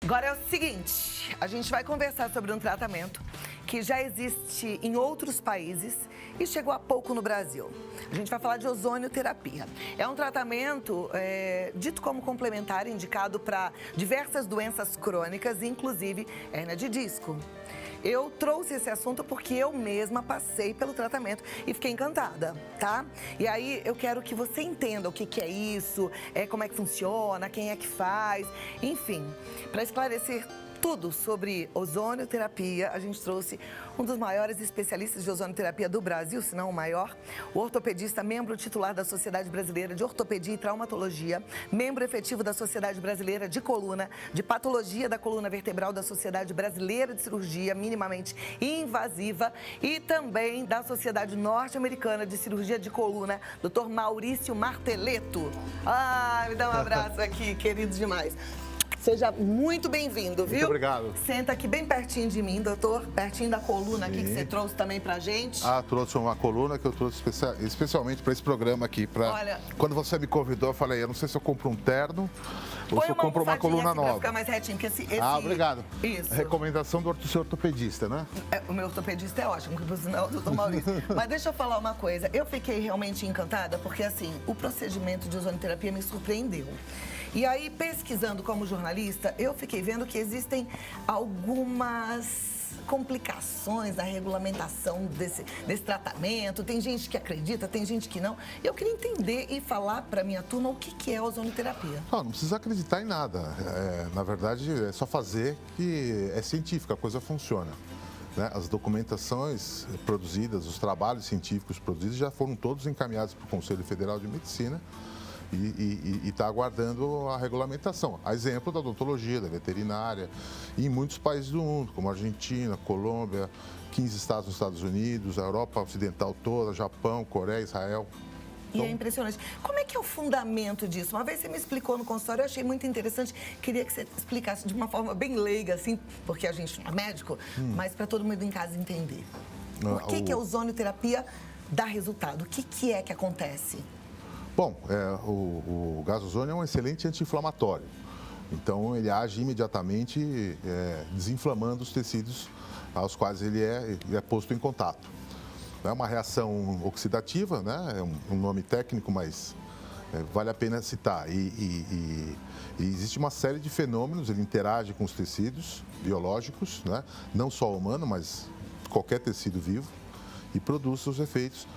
Agora é o seguinte, a gente vai conversar sobre um tratamento que já existe em outros países e chegou há pouco no Brasil. A gente vai falar de ozonioterapia. É um tratamento dito como complementar, indicado para diversas doenças crônicas, inclusive hérnia de disco. Eu trouxe esse assunto porque eu mesma passei pelo tratamento e fiquei encantada, tá? E aí eu quero que você entenda o que é isso, como é que funciona, quem é que faz, enfim, para esclarecer tudo sobre ozonioterapia, a gente trouxe um dos maiores especialistas de ozonioterapia do Brasil, se não o maior, o ortopedista, membro titular da Sociedade Brasileira de Ortopedia e Traumatologia, membro efetivo da Sociedade Brasileira de Coluna, de Patologia da Coluna Vertebral da Sociedade Brasileira de Cirurgia Minimamente Invasiva e também da Sociedade Norte-Americana de Cirurgia de Coluna, Dr. Maurício Marteletto. Me dá um abraço aqui, querido demais. Seja muito bem-vindo, viu? Muito obrigado. Senta aqui bem pertinho de mim, doutor, pertinho da coluna aqui que você trouxe também pra gente. Trouxe uma coluna que eu trouxe especialmente para esse programa aqui. Olha, quando você me convidou, eu falei, eu não sei se eu compro um terno ou se eu compro uma coluna aqui nova. Pra ficar mais retinho, porque esse... Obrigado. Isso. Recomendação do seu ortopedista, né? O meu ortopedista é ótimo, que por sinal é o doutor Maurício. Mas deixa eu falar uma coisa, eu fiquei realmente encantada porque, assim, o procedimento de ozonioterapia me surpreendeu. E aí, pesquisando como jornalista, eu fiquei vendo que existem algumas complicações na regulamentação desse tratamento. Tem gente que acredita, tem gente que não. Eu queria entender e falar para minha turma o que é ozonioterapia. Não precisa acreditar em nada. Na verdade, é só fazer que é científica, a coisa funciona. Né? As documentações produzidas, os trabalhos científicos produzidos já foram todos encaminhados para o Conselho Federal de Medicina e está aguardando a regulamentação. A exemplo da odontologia, da veterinária, e em muitos países do mundo, como Argentina, Colômbia, 15 estados nos Estados Unidos, a Europa Ocidental toda, Japão, Coreia, Israel. E é impressionante. Como é que é o fundamento disso? Uma vez você me explicou no consultório, eu achei muito interessante. Queria que você explicasse de uma forma bem leiga, assim, porque a gente não é médico, mas para todo mundo em casa entender. Por que a ozonioterapia dá resultado? O que é que acontece? Bom, o gás ozônio é um excelente anti-inflamatório. Então, ele age imediatamente desinflamando os tecidos aos quais ele é posto em contato. É uma reação oxidativa, né? É um nome técnico, mas vale a pena citar. E existe uma série de fenômenos, ele interage com os tecidos biológicos, né? Não só o humano, mas qualquer tecido vivo, e produz seus efeitos.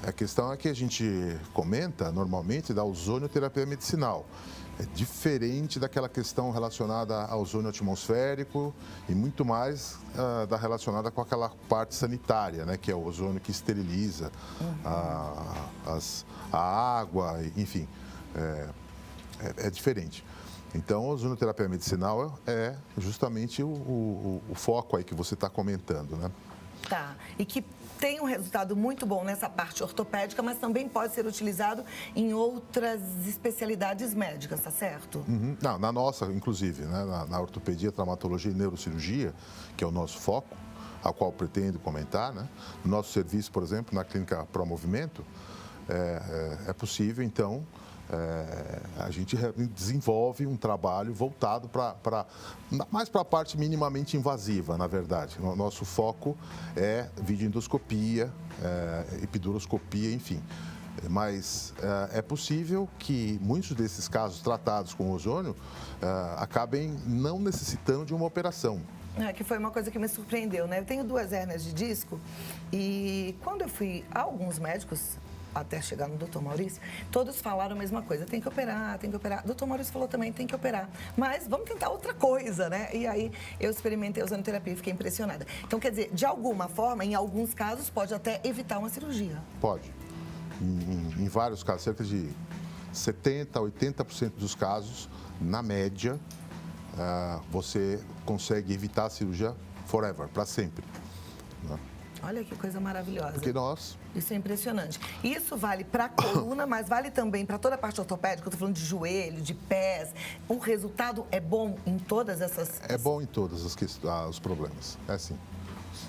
A questão é que a gente comenta normalmente da ozonioterapia medicinal. É diferente daquela questão relacionada ao ozônio atmosférico e muito mais relacionada com aquela parte sanitária, né, que é o ozônio que esteriliza a água, enfim, é diferente. Então, a ozonioterapia medicinal é justamente o foco aí que você está comentando, né? Tá, e que tem um resultado muito bom nessa parte ortopédica, mas também pode ser utilizado em outras especialidades médicas, tá certo? Uhum. Não, na nossa, inclusive, né? Na ortopedia, traumatologia e neurocirurgia, que é o nosso foco, ao qual pretendo comentar, né? No nosso serviço, por exemplo, na clínica Promovimento, é possível, então, a gente desenvolve um trabalho voltado mais para a parte minimamente invasiva, na verdade. O nosso foco é videoendoscopia, epiduroscopia, enfim. Mas é possível que muitos desses casos tratados com ozônio acabem não necessitando de uma operação. Que foi uma coisa que me surpreendeu, né? Eu tenho 2 hérnias de disco e quando eu fui a alguns médicos, até chegar no doutor Maurício, todos falaram a mesma coisa, tem que operar, tem que operar. O doutor Maurício falou também, tem que operar. Mas vamos tentar outra coisa, né? E aí eu experimentei a ozonioterapia e fiquei impressionada. Então, quer dizer, de alguma forma, em alguns casos, pode até evitar uma cirurgia. Pode. Em vários casos, cerca de 70% a 80% dos casos, na média, você consegue evitar a cirurgia forever, para sempre. Né? Olha que coisa maravilhosa. Porque nós... Isso é impressionante. Isso vale para a coluna, mas vale também para toda a parte ortopédica. Eu estou falando de joelho, de pés. O resultado é bom em todas essas... É bom em todos os problemas, é sim.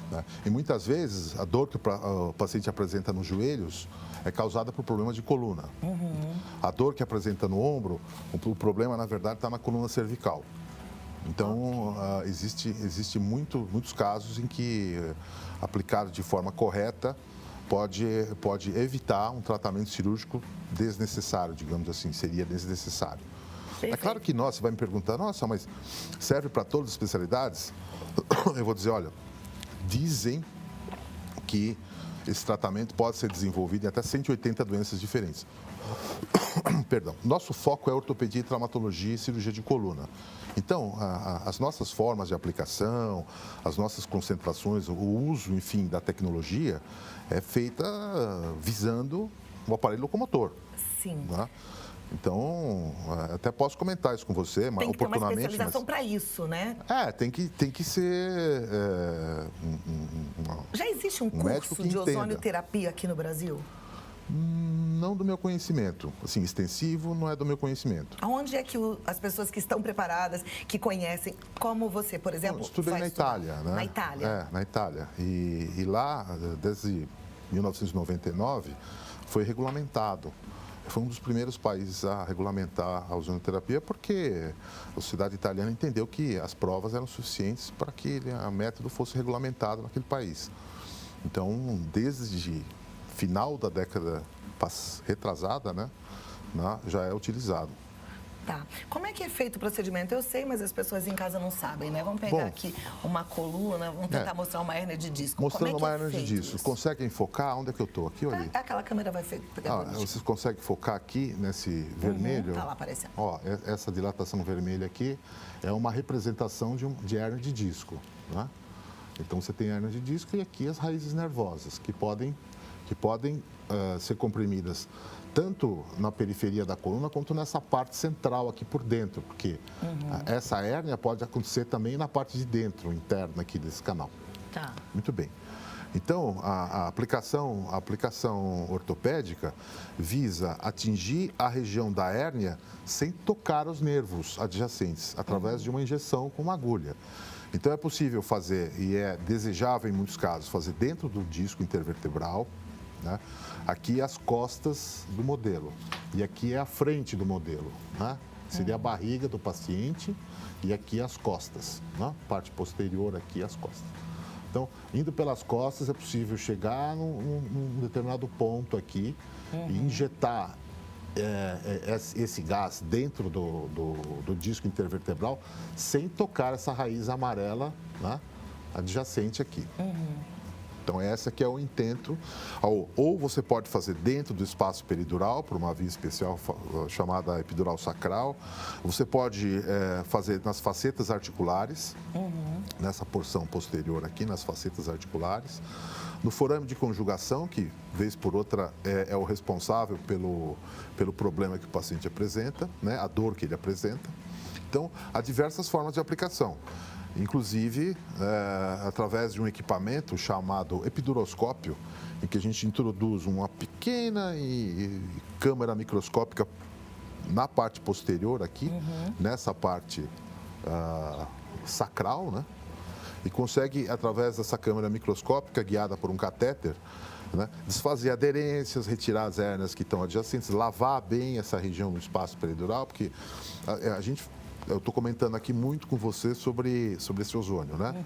Né? E muitas vezes a dor que o paciente apresenta nos joelhos é causada por problemas de coluna. A dor que apresenta no ombro, o problema, na verdade, está na coluna cervical. Então, existe muitos casos em que, aplicado de forma correta, pode evitar um tratamento cirúrgico desnecessário, digamos assim, seria desnecessário. Perfeito. É claro que você vai me perguntar, nossa, mas serve para todas as especialidades? Eu vou dizer, olha, dizem que esse tratamento pode ser desenvolvido em até 180 doenças diferentes. Perdão. Nosso foco é ortopedia, traumatologia e cirurgia de coluna. Então, as nossas formas de aplicação, as nossas concentrações, o uso, enfim, da tecnologia é feita visando o aparelho locomotor. Sim. Né? Então, até posso comentar isso com você, Tem que ter uma oportunamente. especialização para isso, né? Tem que ser Já existe um médico curso que de entenda. ozonioterapia aqui no Brasil? Não do meu conhecimento. Assim, extensivo não é do meu conhecimento. Aonde é que as pessoas que estão preparadas, que conhecem, como você, por exemplo, Eu estudei vai na estudar? Itália, né? Na Itália? Na Itália. E lá, desde 1999, foi regulamentado. Foi um dos primeiros países a regulamentar a ozonioterapia, porque a sociedade italiana entendeu que as provas eram suficientes para que o método fosse regulamentado naquele país. Então, desde final da década retrasada, né, já é utilizado. Tá. Como é que é feito o procedimento? Eu sei, mas as pessoas em casa não sabem, né? Vamos pegar aqui uma coluna, vamos tentar mostrar uma hérnia de disco. Mostrando Como é uma hérnia de disco. isso? Conseguem focar? Onde é que eu estou? Aqui ou ali? Aquela câmera vai pegar Vocês conseguem focar aqui, nesse vermelho? Tá lá aparecendo. Ó, essa dilatação vermelha aqui é uma representação de hérnia de disco, né? Então, você tem hérnia de disco e aqui as raízes nervosas, que podem ser comprimidas tanto na periferia da coluna quanto nessa parte central aqui por dentro, porque essa hérnia pode acontecer também na parte de dentro, interna aqui desse canal. Tá. Muito bem. Então, a aplicação ortopédica visa atingir a região da hérnia sem tocar os nervos adjacentes, através de uma injeção com uma agulha. Então, é possível fazer, e é desejável em muitos casos, fazer dentro do disco intervertebral, né? Aqui as costas do modelo e aqui é a frente do modelo, né? Seria a barriga do paciente e aqui as costas, né? Parte posterior aqui as costas. Então, indo pelas costas é possível chegar num determinado ponto aqui e injetar esse gás dentro do disco intervertebral sem tocar essa raiz amarela, né, adjacente aqui. Então, esse aqui é o intento. Ou você pode fazer dentro do espaço peridural, por uma via especial chamada epidural sacral. Você pode fazer nas facetas articulares, nessa porção posterior aqui, nas facetas articulares. No forame de conjugação, que, vez por outra, é o responsável pelo problema que o paciente apresenta, né, a dor que ele apresenta. Então, há diversas formas de aplicação. Inclusive, através de um equipamento chamado epiduroscópio, em que a gente introduz uma pequena câmera microscópica na parte posterior aqui, nessa parte sacral, né? E consegue, através dessa câmera microscópica, guiada por um catéter, né, desfazer aderências, retirar as hérnias que estão adjacentes, lavar bem essa região no espaço peridural, porque eu estou comentando aqui muito com você sobre esse ozônio, né?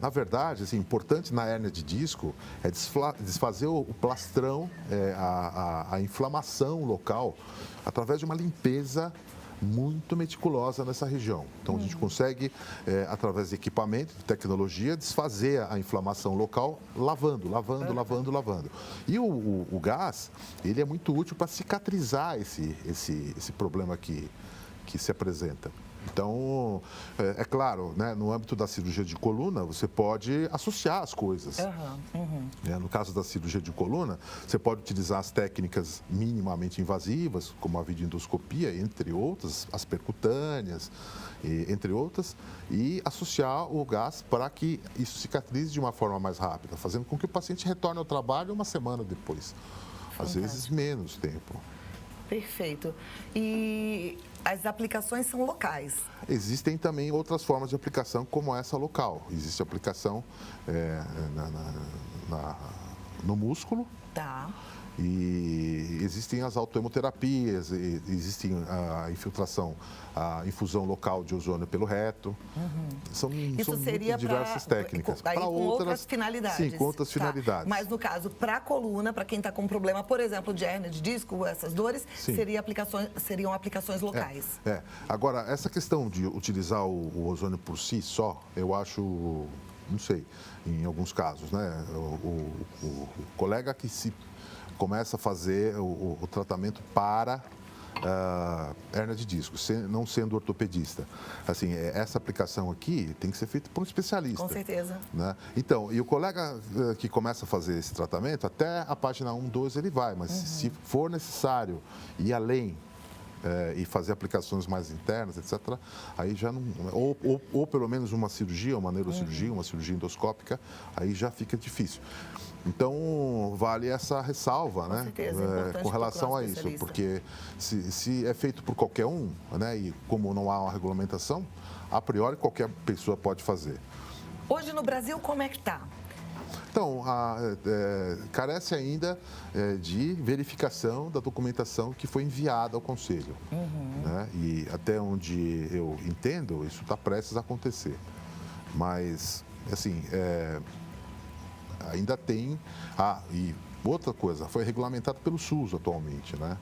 Na verdade, assim, importante na hérnia de disco é desfazer o plastrão, a inflamação local, através de uma limpeza muito meticulosa nessa região. Então, a gente consegue, através de equipamento, de tecnologia, desfazer a inflamação local, lavando. E o gás, ele é muito útil para cicatrizar esse problema que se apresenta. Então, é claro, né, no âmbito da cirurgia de coluna, você pode associar as coisas. No caso da cirurgia de coluna, você pode utilizar as técnicas minimamente invasivas, como a videoendoscopia, entre outras, as percutâneas, entre outras, e associar o gás para que isso cicatrize de uma forma mais rápida, fazendo com que o paciente retorne ao trabalho uma semana depois. Às vezes, menos tempo. Perfeito. E as aplicações são locais? Existem também outras formas de aplicação, como essa local. Existe aplicação no músculo. Tá. E existem as autohemoterapias, existem a infiltração, a infusão local de ozônio pelo reto. São seria diversas técnicas. Para outras finalidades. Sim, com outras finalidades. Mas no caso, para a coluna, para quem está com problema, por exemplo, de hérnia de disco, essas dores, seriam aplicações locais. Agora, essa questão de utilizar o ozônio por si só, eu acho, não sei, em alguns casos, né? O colega que se começa a fazer o tratamento para hérnia de disco, não sendo ortopedista. Assim, essa aplicação aqui tem que ser feita por um especialista. Com certeza. Né? Então, e o colega que começa a fazer esse tratamento, até a página 1, 2 ele vai, mas se for necessário ir além e fazer aplicações mais internas, etc., aí já não... Ou pelo menos uma cirurgia, uma neurocirurgia, uma cirurgia endoscópica, aí já fica difícil. Então, vale essa ressalva, né? Com relação a isso, porque se é feito por qualquer um, né? E como não há uma regulamentação, a priori qualquer pessoa pode fazer. Hoje no Brasil, como é que está? Então, carece ainda de verificação da documentação que foi enviada ao Conselho. Né? E até onde eu entendo, isso está prestes a acontecer. Mas, assim, ainda tem... e outra coisa, foi regulamentado pelo SUS atualmente, né?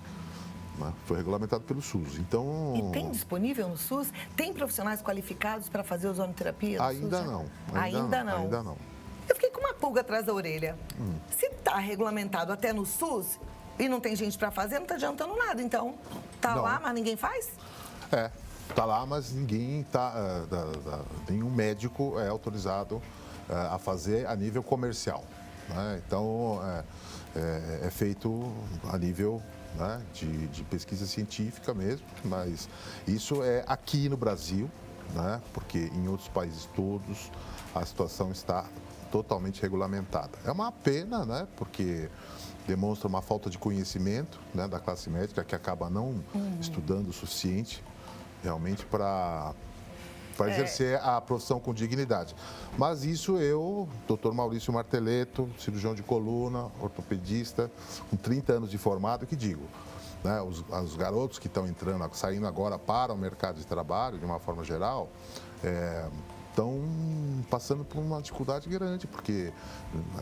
Foi regulamentado pelo SUS. Então... E tem disponível no SUS? Tem profissionais qualificados para fazer ozonoterapia no ainda SUS? Não. Ainda não. Eu fiquei com uma pulga atrás da orelha. Se está regulamentado até no SUS e não tem gente para fazer, não está adiantando nada. Então, lá, mas ninguém faz? Está lá, mas ninguém nenhum médico é autorizado a fazer a nível comercial. Né? Então, é feito a nível, né, de pesquisa científica mesmo, mas isso é aqui no Brasil, né, porque em outros países todos a situação está totalmente regulamentada. É uma pena, né, porque demonstra uma falta de conhecimento, né, da classe médica, que acaba não estudando o suficiente realmente para exercer a profissão com dignidade. Mas isso Dr. Maurício Marteletto, cirurgião de coluna, ortopedista, com 30 anos de formado, que digo. Né, os garotos que estão saindo agora para o mercado de trabalho, de uma forma geral, estão passando por uma dificuldade grande, porque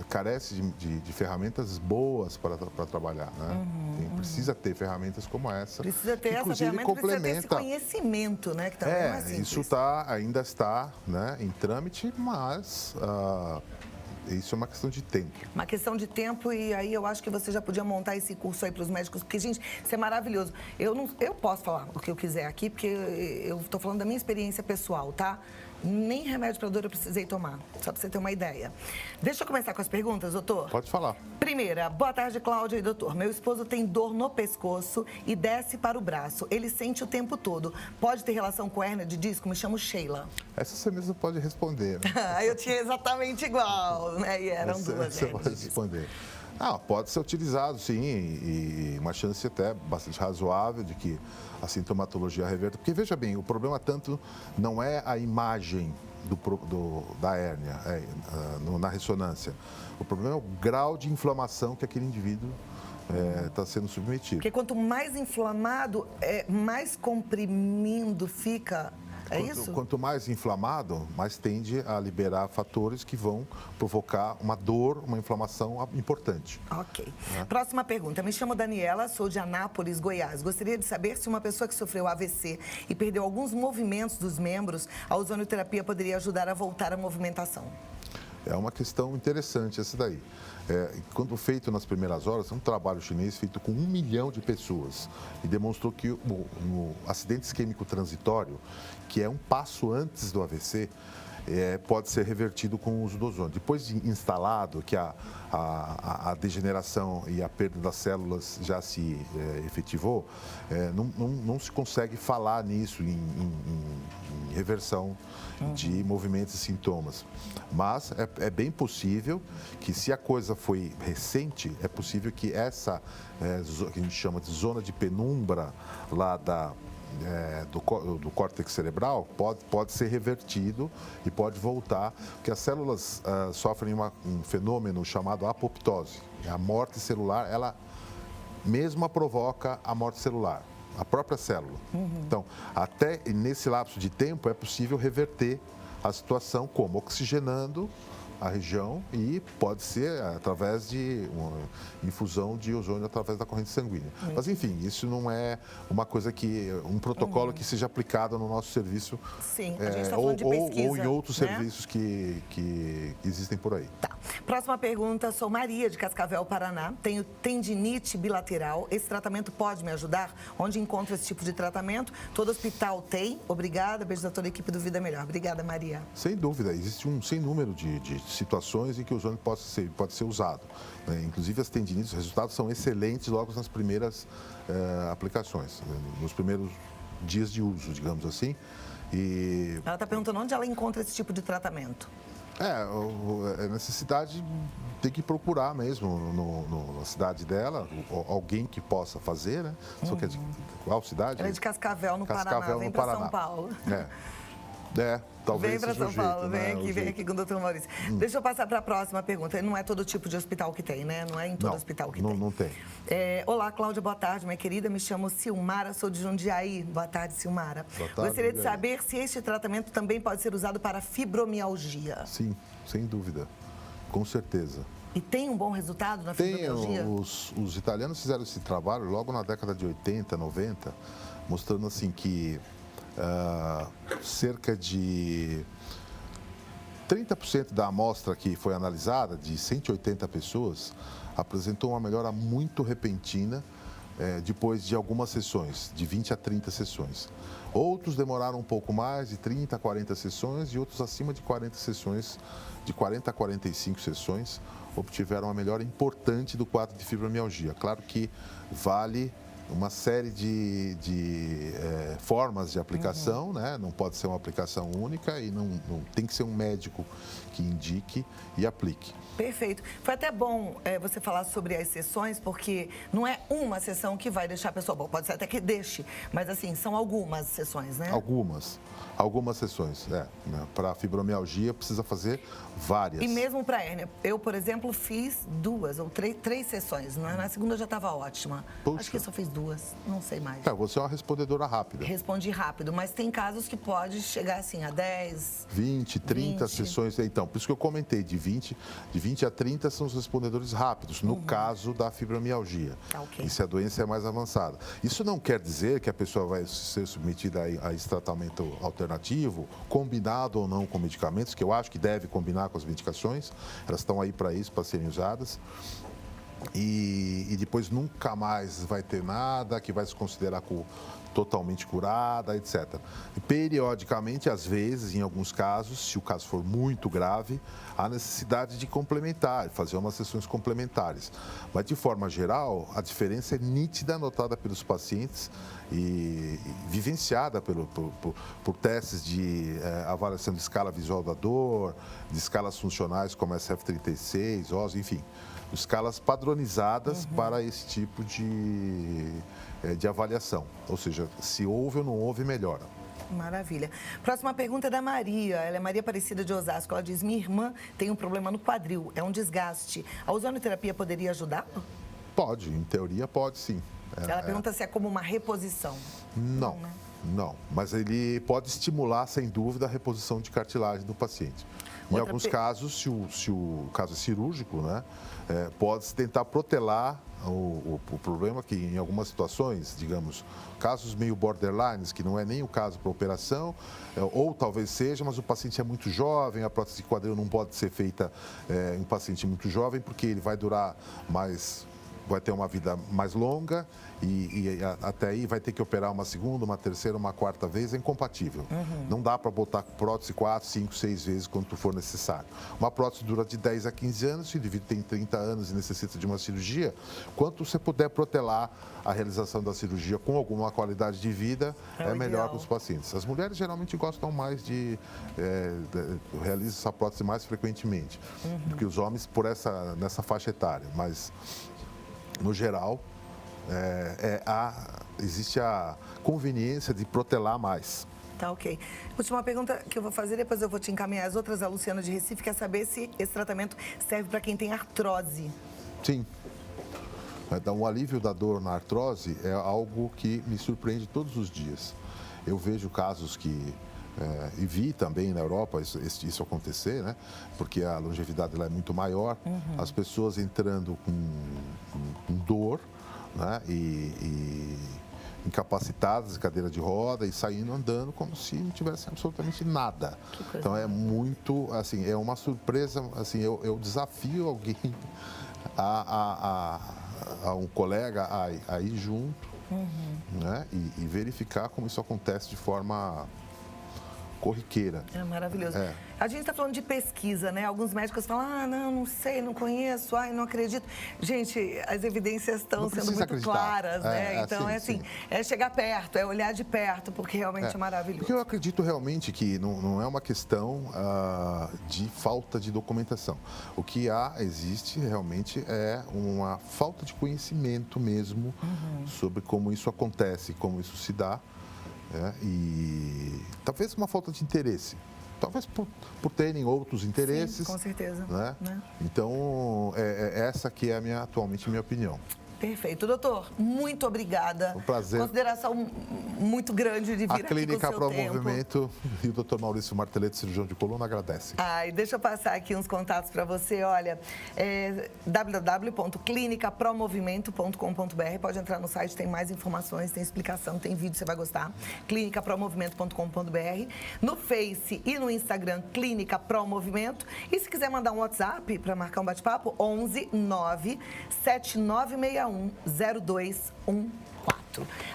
carece de ferramentas boas para trabalhar. Né? Precisa ter ferramentas como essa. Precisa ter essa ferramenta, precisa ter esse conhecimento, né? Que também não é simples. Isso ainda está, né, em trâmite, mas isso é uma questão de tempo. Uma questão de tempo, e aí eu acho que você já podia montar esse curso aí para os médicos, porque, gente, isso é maravilhoso. Eu posso falar o que eu quiser aqui, porque eu estou falando da minha experiência pessoal, tá? Nem remédio para dor eu precisei tomar, só para você ter uma ideia. Deixa eu começar com as perguntas, doutor? Pode falar. Primeira, boa tarde, Cláudia e doutor. Meu esposo tem dor no pescoço e desce para o braço. Ele sente o tempo todo. Pode ter relação com hérnia de disco? Me chamo Sheila. Essa você mesmo pode responder. Né? Eu tinha exatamente igual, né? E eram duas. Você pode responder. Pode ser utilizado, sim, e uma chance até bastante razoável de que a sintomatologia reverta. Porque, veja bem, o problema tanto não é a imagem da hérnia na ressonância. O problema é o grau de inflamação que aquele indivíduo está sendo submetido. Porque quanto mais inflamado, mais comprimindo fica... isso? Quanto mais inflamado, mais tende a liberar fatores que vão provocar uma dor, uma inflamação importante. Ok. Próxima pergunta. Me chamo Daniela, sou de Anápolis, Goiás. Gostaria de saber se uma pessoa que sofreu AVC e perdeu alguns movimentos dos membros, a ozonoterapia poderia ajudar a voltar à movimentação. É uma questão interessante essa daí. Quando feito nas primeiras horas, é um trabalho chinês feito com 1 milhão de pessoas e demonstrou que o acidente isquêmico transitório, que é um passo antes do AVC, pode ser revertido com o uso do ozônio. Depois de instalado, que a degeneração e a perda das células já se efetivou, não se consegue falar nisso em reversão de movimentos e sintomas. Mas é bem possível que, se a coisa foi recente, é possível que essa, que a gente chama de zona de penumbra lá do córtex cerebral pode ser revertido e pode voltar, porque as células sofrem um fenômeno chamado apoptose. A morte celular, ela mesma provoca a morte celular, a própria célula. Então, até nesse lapso de tempo é possível reverter a situação como oxigenando a região e pode ser através de uma infusão de ozônio através da corrente sanguínea. Mas, enfim, isso não é uma coisa um protocolo que seja aplicado no nosso serviço. Sim, a gente está falando de pesquisa, ou em outros né? serviços que existem por aí. Tá. Próxima pergunta, sou Maria, de Cascavel, Paraná. Tenho tendinite bilateral. Esse tratamento pode me ajudar? Onde encontro esse tipo de tratamento? Todo hospital tem? Obrigada, beijo a toda a equipe do Vida Melhor. Obrigada, Maria. Sem dúvida, existe um sem número de situações em que o ozônio pode ser usado. Inclusive, as tendinites, os resultados são excelentes logo nas primeiras aplicações, nos primeiros dias de uso, digamos assim. Ela está perguntando onde ela encontra esse tipo de tratamento. A necessidade tem que procurar mesmo na cidade dela, alguém que possa fazer, né? Só que é de qual cidade? Ela é de Cascavel, no Paraná, vem para São Paulo. Talvez vem para São Paulo, vem aqui com o doutor Maurício. Deixa eu passar para a próxima pergunta. Não é todo tipo de hospital que tem, né? Não é em todo hospital que tem. Não tem. Olá, Cláudia, boa tarde, minha querida. Me chamo Silmara, sou de Jundiaí. Boa tarde, Silmara. Boa tarde, gostaria de saber se este tratamento também pode ser usado para fibromialgia. Sim, sem dúvida. Com certeza. E tem um bom resultado na fibromialgia? Os italianos fizeram esse trabalho logo na década de 80, 90, mostrando assim que cerca de 30% da amostra que foi analisada, de 180 pessoas, apresentou uma melhora muito repentina depois de algumas sessões, de 20 a 30 sessões. Outros demoraram um pouco mais, de 30 a 40 sessões, e outros acima de 40 sessões, de 40 a 45 sessões, obtiveram uma melhora importante do quadro de fibromialgia. Claro que vale uma série de formas de aplicação, né? Não pode ser uma aplicação única e não tem que ser um médico que indique e aplique. Perfeito. Foi até bom você falar sobre as sessões, porque não é uma sessão que vai deixar a pessoa boa. Pode ser até que deixe, mas assim, são algumas sessões, né? Algumas sessões, né? Para fibromialgia precisa fazer várias. E mesmo para hérnia. Eu, por exemplo, fiz 2 ou 3 sessões. Na segunda já estava ótima. Puxa. Acho que só fiz 2, não sei mais. Você é uma respondedora rápida. Respondi rápido, mas tem casos que pode chegar assim a 10... 20, 30 sessões. Então, por isso que eu comentei, de 20 a 30 são os respondedores rápidos, no caso da fibromialgia. Okay. E se a doença é mais avançada. Isso não quer dizer que a pessoa vai ser submetida a esse tratamento alternativo, combinado ou não com medicamentos, que eu acho que deve combinar com as medicações. Elas estão aí para isso, para serem usadas. E depois nunca mais vai ter nada que vai se considerar totalmente curada, etc. E, periodicamente, às vezes, em alguns casos, se o caso for muito grave, há necessidade de complementar, fazer umas sessões complementares. Mas, de forma geral, a diferença é nítida, notada pelos pacientes e vivenciada por testes de avaliação de escala visual da dor, de escalas funcionais como SF36, OSO, enfim, escalas padronizadas para esse tipo de avaliação. Ou seja, se houve ou não houve, melhora. Maravilha. Próxima pergunta é da Maria. Ela é Maria Aparecida de Osasco. Ela diz: minha irmã tem um problema no quadril, é um desgaste. A ozonioterapia poderia ajudar? Pode, em teoria pode sim. Ela pergunta se é como uma reposição. Não, né? Não. Mas ele pode estimular, sem dúvida, a reposição de cartilagem do paciente. Em alguns casos, se o caso é cirúrgico, né, pode-se tentar protelar o problema, que em algumas situações, digamos, casos meio borderlines, que não é nem o caso para operação, ou talvez seja, mas o paciente é muito jovem, a prótese de quadril não pode ser feita em um paciente muito jovem, porque ele vai durar mais, vai ter uma vida mais longa e até aí vai ter que operar uma segunda, uma terceira, uma quarta vez, é incompatível. Não dá para botar prótese 4, 5, 6 vezes quanto for necessário. Uma prótese dura de 10 a 15 anos, se o indivíduo tem 30 anos e necessita de uma cirurgia, quanto você puder protelar a realização da cirurgia com alguma qualidade de vida, é melhor para os pacientes. As mulheres geralmente gostam mais realizam essa prótese mais frequentemente do que os homens nessa faixa etária, mas no geral, a existe a conveniência de protelar mais. Tá, ok. Última pergunta que eu vou fazer, depois eu vou te encaminhar as outras. A Luciana de Recife quer saber se esse tratamento serve para quem tem artrose. Sim. Então, o alívio da dor na artrose é algo que me surpreende todos os dias. Eu vejo casos que, e vi também na Europa isso acontecer, né? Porque a longevidade lá é muito maior, as pessoas entrando com dor, né? E incapacitadas de cadeira de roda e saindo andando como se não tivesse absolutamente nada. Então é muito, assim, é uma surpresa, assim, eu desafio alguém, a um colega a ir junto, né? E verificar como isso acontece de forma corriqueira. É maravilhoso. É. A gente está falando de pesquisa, né? Alguns médicos falam, não sei, não conheço, não acredito. Gente, as evidências estão sendo muito acreditar. claras, né? Então, sim. é chegar perto, é olhar de perto, porque realmente é maravilhoso. Porque eu acredito realmente que não é uma questão de falta de documentação. O que existe realmente é uma falta de conhecimento mesmo sobre como isso acontece, como isso se dá. E talvez uma falta de interesse, talvez por terem outros interesses. Sim, com certeza. Né? Então, essa aqui é atualmente a minha opinião. Perfeito. Doutor, muito obrigada. Um prazer. Consideração muito grande de vir aqui com o seu tempo. A Clínica Promovimento e o Dr. Maurício Martelletto, cirurgião de coluna, agradece. E deixa eu passar aqui uns contatos para você. Olha, www.clinicapromovimento.com.br. Pode entrar no site, tem mais informações, tem explicação, tem vídeo, você vai gostar. clinicapromovimento.com.br. No Face e no Instagram, Clínica Promovimento. E se quiser mandar um WhatsApp para marcar um bate-papo, 11 9 7961 0214.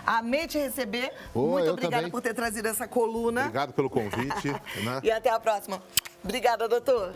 Amei te receber. Muito obrigada também. por ter trazido essa coluna. Obrigado pelo convite. Né? E até a próxima. Obrigada, doutor.